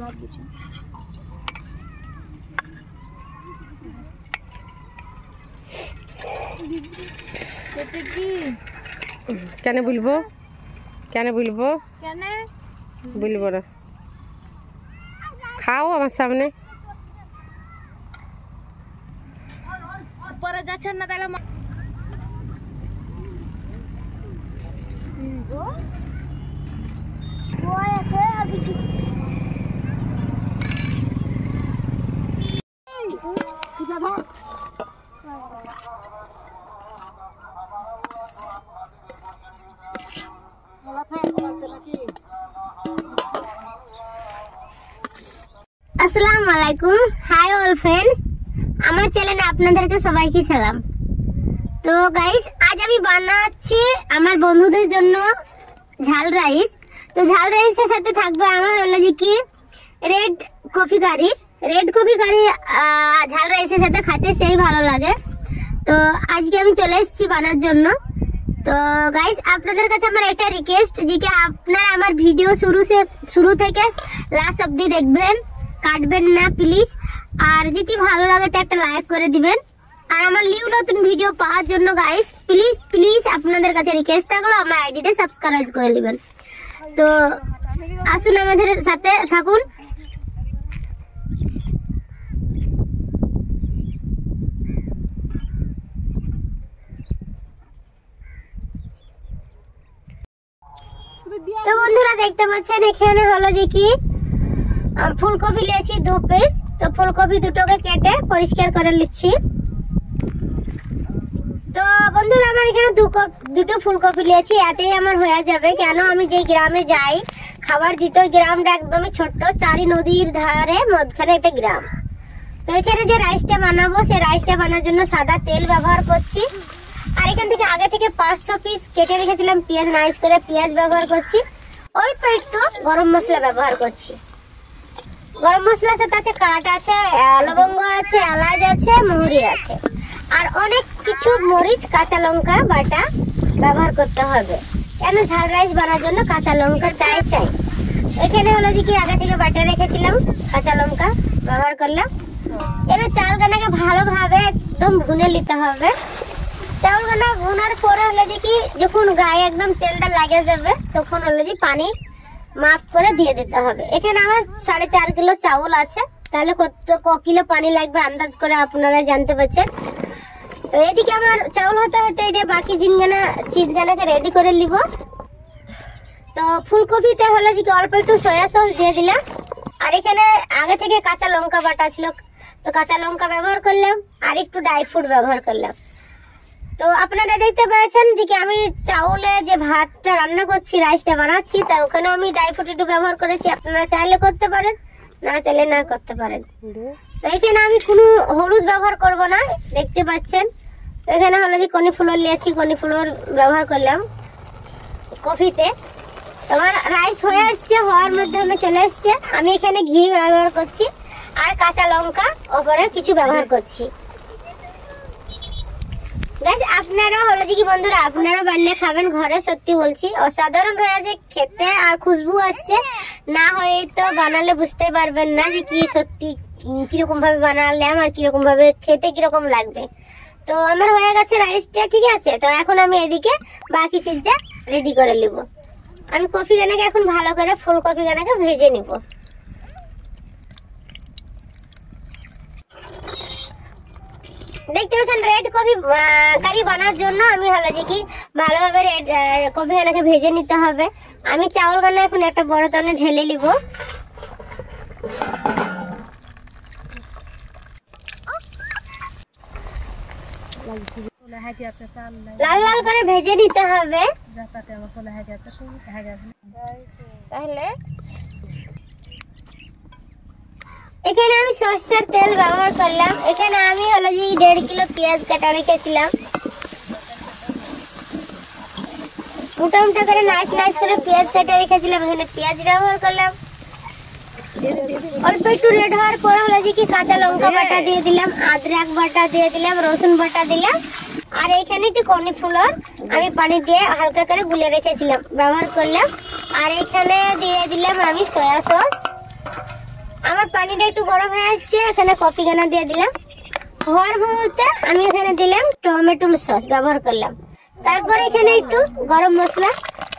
ভাত দিচ্ছি। কেন বলবো, কেন বলবো, কেন বলবো না, খাও আমার সামনে। পরে যাচ্ছেন না তাহলে আছে আর কিছু আসসালামু আলাইকুম। হাই অল ফ্রেন্ডস, আমার চ্যানেলে আপনাদেরকে সবাইকে সালাম। তো গাইস, আজ আমি বানাচ্ছি আমার বন্ধুদের জন্য ঝাল রাইস। তো ঝাল রাইসের সাথে থাকবে আমার হলো যে কি রেড কফি কারি। রেড কফি কারি ঝাল রাইসের সাথে খেতে সেই ভালো লাগে। তো আজকে আমি চলে এসেছি বানার জন্য। তো গাইস, আপনাদের কাছে আমার একটা রিকোয়েস্ট যে কি আপনারা আমার ভিডিও শুরু থেকে লাস্ট অবধি দেখবেন, কাটবেন না প্লিজ। আর যদি ভালো লাগে তো একটা লাইক করে দিবেন। আর আমার নিউ নতুন ভিডিও পাওয়ার জন্য গাইস প্লিজ প্লিজ আপনাদের কাছে রিকোয়েস্ট থাকলো আমার আইডিটা সাবস্ক্রাইব করে দিবেন। তো আসুন আমাদের সাথে থাকুন। তো বন্ধুরা দেখতে পাচ্ছেন এখানে হলো যে কি ফুলকপি নিয়েছি 2 পিস। তো ফুলকপি দুটোকে কেটে পরিষ্কার করে নিচ্ছি। তো বন্ধুরা আমার এখানে দুটো ফুলকপি নিয়েছি, এতেই আমার হয়ে যাবে। কেন আমি যে গ্রামে যাই খাবার দিতে, ওই গ্রামটা একদমই ছোট্ট, চারি নদীর ধারে মধ্যখানে একটা গ্রাম। তো এখানে যে রাইসটা বানাবো সেই রাইসটা বানানোর জন্য সাদা তেল ব্যবহার করছি। আর এখান থেকে আগে থেকে 500 পিস কেটে রেখেছিলাম পেঁয়াজ, নাইস করে পেঁয়াজ ব্যবহার করছি। অল্প একটু গরম মশলা ব্যবহার করছি। গরম মশলার সাথে আছে কাঠ আছে, লবঙ্গ আছে, এলাচ আছে, মহুরি আছে, আর অনেক কিছু মরিচ, কাঁচা লঙ্কা বাটা ব্যবহার করতে হবে। কেন ঝাল রাইস বানানোর জন্য কাঁচা লঙ্কা চাই। এখানে হলো যে কি আগে থেকে বাটা রেখেছিলাম কাঁচা লঙ্কা ব্যবহার করলাম। এবার চালগুলোকে ভালোভাবে একদম ভুনে নিতে হবে। চাউলগুলো ভুনার পরে হলো যে কি যখন গায়ে একদম তেলটা লাগে যাবে তখন হলো যে পানি মাপ করে দিয়ে দিতে হবে। এখানে আমার 4.5 কিলো চাউল আছে, তাহলে কত কিলো পানি লাগবে আন্দাজ করে আপনারা জানতে পারছেন। তো এদিকে আমার চাউল হতে হতে এটা বাকি চিজগানাকে রেডি করে নিব। তো ফুলকপিতে হলো যে কি অল্প একটু সয়া সস দিয়ে দিলাম। আর এখানে আগে থেকে কাঁচা লঙ্কা বাটা ছিল, তো কাঁচা লঙ্কা ব্যবহার করলাম আর একটু ড্রাই ফ্রুট ব্যবহার করলাম। তো আপনারা দেখতে পাচ্ছেন যে কি আমি চাউলে যে ভাতটা রান্না করছি, রাইসটা বানাচ্ছি, তা ওখানে আমি ড্রাই ফ্রুট একটু ব্যবহার করেছি। আপনারা চাইলে করতে পারেন, না চাইলে না করতে পারেন। তো এখানে আমি কোনো হলুদ ব্যবহার করব না, দেখতে পাচ্ছেন। তো এখানে হলো যে কর্নফ্লাওয়ার নিয়েছি, কর্নফ্লাওয়ার ব্যবহার করলাম কফিতে। তোমার রাইস হয়ে আসছে, হওয়ার মাধ্যমে চলে আসছে। আমি এখানে ঘি ব্যবহার করছি আর কাঁচা লঙ্কা ওপরে কিছু ব্যবহার করছি। আপনারা হলো যে কি বন্ধুরা আপনারা বানিয়ে খাবেন ঘরে, সত্যি বলছি অসাধারণ হয়েছে খেতে, আর খুশবু আসছে। না হয় তো বানালে বুঝতে পারবেন না যে কি সত্যি কিরকম ভাবে বানালাম আর কিরকম ভাবে খেতে কিরকম লাগবে। তো আমার হয়ে গেছে রাইসটা, ঠিক আছে। তো এখন আমি এদিকে বাকি চিজটা রেডি করে নেব। আমি কফি গানাকে এখন ভালো করে ফুলকপি গানাকে ভেজে নিব। দেখতে পাচ্ছেন রেড কফি কারি বানার জন্য আমি হলো যে কি ভালোভাবে রেড কফি গানাকে ভেজে নিতে হবে। আমি চাউল গানা এখন একটা বড় তনে ঢেলে নিব। লাল লাল করে ভেজে নিতে হবে। তাহলে এখানে আমি সরষের তেল ব্যবহার করলাম। এখানে আমি হলো যে 1.5 কিলো পেঁয়াজ কাটা রেখেছিলাম, মোটা মোটা করে নাইস করে পেঁয়াজ কাটা রেখেছিলাম। এখানে পেঁয়াজ ব্যবহার করলাম। অল্প একটু রেড হওয়ার পর হলো যে কি কাঁচা লঙ্কা বাটা দিয়ে দিলাম, আদরক বাটা দিয়ে দিলাম, রসুন বাটা দিলাম। আর এখানে একটু কর্নফ্লাওয়ার আমি পানি দিয়ে হালকা করে গুলে রেখেছিলাম ব্যবহার করলাম। আর এখানে দিয়ে দিলাম আমি সয়া সস। পানিটা একটু গরম হয়ে আসছে, এখানে কফি গানা দিয়ে দিলাম। হওয়ার মুহূর্তে আমি এখানে দিলাম টমেটো সস ব্যবহার করলাম। তারপর এখানে একটু গরম মশলা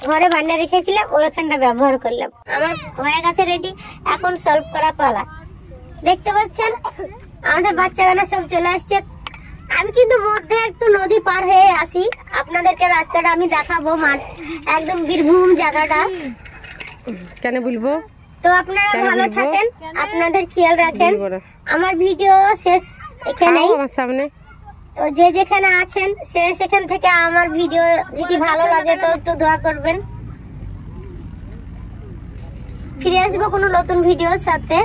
ঘরে বানিয়ে রেখেছিলাম, ওইখানটা ব্যবহার করলাম। আমার হয়ে গেছে রেডি। এখন সার্ভ করা পালা। দেখতে পাচ্ছেন আমাদের বাচ্চা গানা সব চলে আসছে। আমি কিন্তু মধ্যে একটু নদী পার হয়ে আসি, আপনাদেরকে রাস্তাটা আমি দেখাবো। মাঠ একদম বীরভূম জায়গাটা। কেন বলবো? তো আপনারা ভালো থাকেন, আপনাদের খেয়াল রাখেন। বলবো না। আমার ভিডিও শেষ এখানেই। আমার সামনে তো যে যেখানে আছেন সেখান থেকে আমার ভিডিও যদি ভালো লাগে তো একটু দোয়া করবেন। ফিরে আসবো কোনো নতুন ভিডিওর সাথে।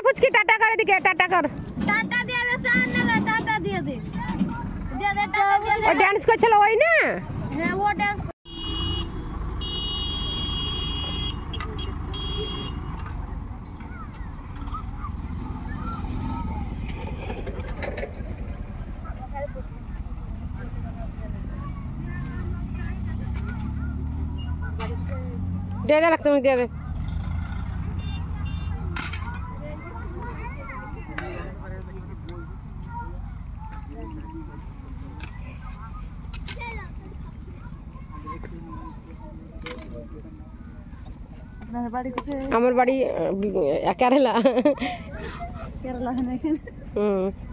ফুচকি টাটা করে দিকে, টাটা কর। टाटा दिया दे सामने ना टाटा दिया दे टाटा दिया दे। ও ডান্স করছিল ওই না? है वो डांस দে দে রাখ, তুমি দিয়ে দে। আমার বাড়ি কেরালা। केरला है ना।